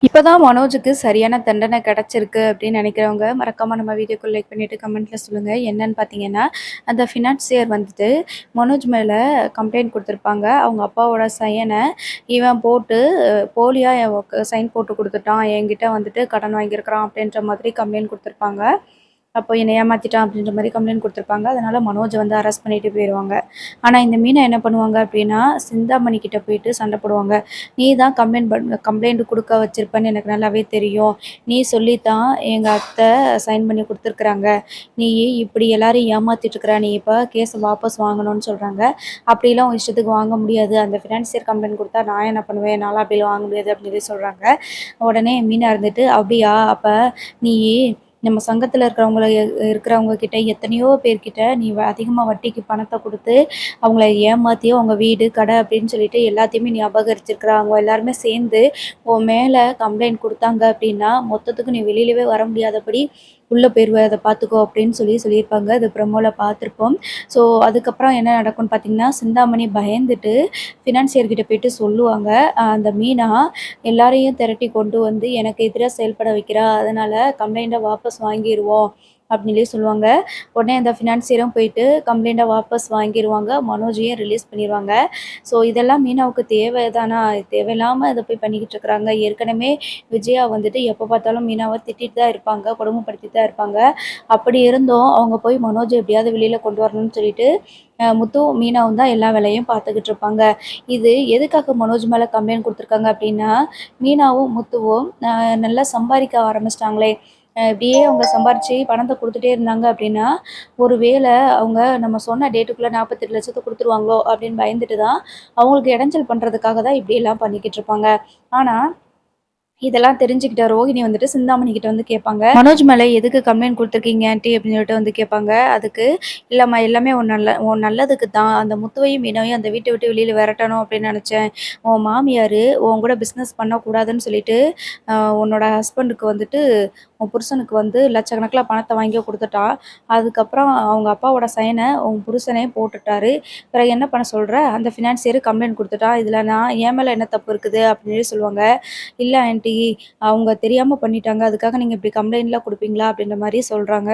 இப்பதான் மனோஜுக்கு சரியான தண்டனை கிடைச்சிருக்கு அப்படின்னு நினைக்கிறவங்க மறக்காம நம்ம வீடியோக்கு லைக் பண்ணிட்டு கமெண்ட்ல சொல்லுங்க. என்னன்னு பார்த்தீங்கன்னா, அந்த ஃபினான்சியர் வந்துட்டு மனோஜ் மேல கம்ப்ளைண்ட் குடுத்துருப்பாங்க. அவங்க அப்பாவோட சைன இவன் போட்டு போலியா சைன் போட்டு குடுத்துட்டான். என்கிட்ட வந்துட்டு கடன் வாங்கியிருக்கிறான் அப்படின்ற மாதிரி கம்ப்ளைண்ட் குடுத்துருப்பாங்க. அப்போ என்னை ஏமாத்திட்டான் அப்படின்ற மாரி கம்ப்ளைண்ட் குடுத்துருப்பாங்க. அதனால மனோஜ வந்து அரெஸ்ட் பண்ணிட்டு போயிருவாங்க. ஆனா இந்த மீனா என்ன பண்ணுவாங்க அப்படின்னா, சிந்தாமணி கிட்ட போயிட்டு சண்டை போடுவாங்க. "நீ தான் கம்ப்ளைண்ட் குடுக்க வச்சிருப்பன்னு எனக்கு நல்லாவே தெரியும். நீ சொல்லி தான் எங்க அத்தை சைன் பண்ணி குடுத்துருக்குறாங்க. நீ இப்படி எல்லாரையும் ஏமாத்திட்டு இருக்கிற. நீ இப்ப கேஸ வாபஸ் வாங்கணும்னு சொல்றாங்க. அப்படிலாம் உன் இஷ்டத்துக்கு வாங்க முடியாது. அந்த ஃபினான்சியர் கம்ப்ளைண்ட் குடுத்தா நான் என்ன பண்ணுவேன்? நான்லாம் அப்படிலாம் வாங்க முடியாது" அப்படின்னு சொல்லி சொல்றாங்க. உடனே மீனா இருந்துட்டு, "அப்படியா? அப்ப நீ நம்ம சங்கத்துல இருக்கிறவங்க கிட்ட எத்தனையோ பேர்கிட்ட நீ அதிகமா வட்டிக்கு பணத்த குடுத்து, அவங்கள ஏமாத்தி அவங்க வீடு, கடை அப்படின்னு சொல்லிட்டு எல்லாத்தையுமே நீ அபகரிச்சிருக்கிற. அவங்க எல்லாருமே சேர்ந்து உன் மேல கம்ப்ளைண்ட் குடுத்தாங்க அப்படின்னா, மொத்தத்துக்கும் நீ வெளிலவே வர முடியாதபடி உள்ள போயிருவ. அத பார்த்துக்கோ அப்படின்னு சொல்லியிருப்பாங்க. அது ப்ரோமோல பார்த்துருப்போம். ஸோ அதுக்கப்புறம் என்ன நடக்கும்னு பார்த்தீங்கன்னா, சிந்தாமணி பயந்துட்டு ஃபினான்சியர் கிட்ட போயிட்டு சொல்லுவாங்க. அந்த மீனா எல்லாரையும் திரட்டி கொண்டு வந்து எனக்கு எதிரா செயல்பட வைக்கிறா. அதனால கம்ப்ளைண்ட்ட வாபஸ் வாங்கிருவோம். அப்படின்னு சொல்லி சொல்லுவாங்க. உடனே அந்த ஃபினான்சியரும் போயிட்டு கம்ப்ளைண்ட்ட வாபஸ் வாங்கிருவாங்க. மனோஜையும் ரிலீஸ் பண்ணிருவாங்க. ஸோ இதெல்லாம் மீனாவுக்கு தேவைதானா? தேவையில்லாம இத போய் பண்ணிக்கிட்டு இருக்கிறாங்க. ஏற்கனவே விஜயா வந்துட்டு எப்ப பார்த்தாலும் மீனாவ திட்டிட்டு தான் இருப்பாங்க. கொடுமைப்படுத்திட்டு தான் இருப்பாங்க. அப்படி இருந்தும் அவங்க போய் மனோஜ எப்படியாவது வெளியில கொண்டு வரணும்னு சொல்லிட்டு, முத்துவும், மீனாவும் தான் எல்லா வேலையும் பார்த்துக்கிட்டு இருப்பாங்க. இது எதுக்காக மனோஜ் மேல கம்ப்ளைண்ட் குடுத்துருக்காங்க அப்படின்னா, மீனாவும், முத்துவும் நல்லா சம்பாதிக்க ஆரம்பிச்சுட்டாங்களே! இப்படியே அவங்க சம்பாரிச்சு பணத்த குடுத்துட்டே இருந்தாங்க அப்படின்னா, ஒரு வேள அவங்க நம்ம சொன்ன டேட்டுக்குள்ள 48,00,000 குடுத்துருவாங்களோ அப்படின்னு பயந்துட்டு தான், அவங்களுக்கு இடைஞ்சல் பண்றதுக்காக தான் இப்படியெல்லாம் பண்ணிக்கிட்டு இருப்பாங்க. ஆனா இதெல்லாம் தெரிஞ்சுக்கிட்ட ரோஹிணி வந்துட்டு சிந்தாமணி கிட்ட வந்து கேட்பாங்க. மனோஜ் மேல எதுக்கு கம்ப்ளைண்ட் குடுத்துருக்கீங்க ஆன்ட்டி அப்படின்னு சொல்லிட்டு வந்து கேட்பாங்க. அதுக்கு இல்லம்மா எல்லாமே உன் நல்லதுக்கு தான். அந்த முத்துவையும் மீனாவையும் அந்த வீட்ட விட்டு வெளியில விரட்டணும் அப்படின்னு நினைச்சேன். உன் மாமியாரு உன் கூட பிசினஸ் பண்ணக்கூடாதுன்னு சொல்லிட்டு, உன்னோட ஹஸ்பண்டுக்கு வந்துட்டு உன் புருஷனுக்கு வந்து லட்சக்கணக்கில பணத்த வாங்கி குடுத்துட்டா. அதுக்கப்புறம் அவங்க அப்பாவோட சைன உன் புருஷனே போட்டுட்டாரு. பிறகு என்ன பண்ண சொல்ற? அந்த ஃபினான்சியர் கம்ப்ளைண்ட் குடுத்துட்டான். இதுல என் மேல என்ன தப்பு இருக்குது? அப்படின்னு சொல்லி சொல்லுவாங்க. இல்ல ஆன்ட்டி அவங்க தெரியாம பண்ணிட்டாங்க. அதுக்காக நீங்க இப்படி கம்ப்ளைண்ட்லாம் குடுப்பீங்களா? அப்படின்ற மாரி சொல்றாங்க.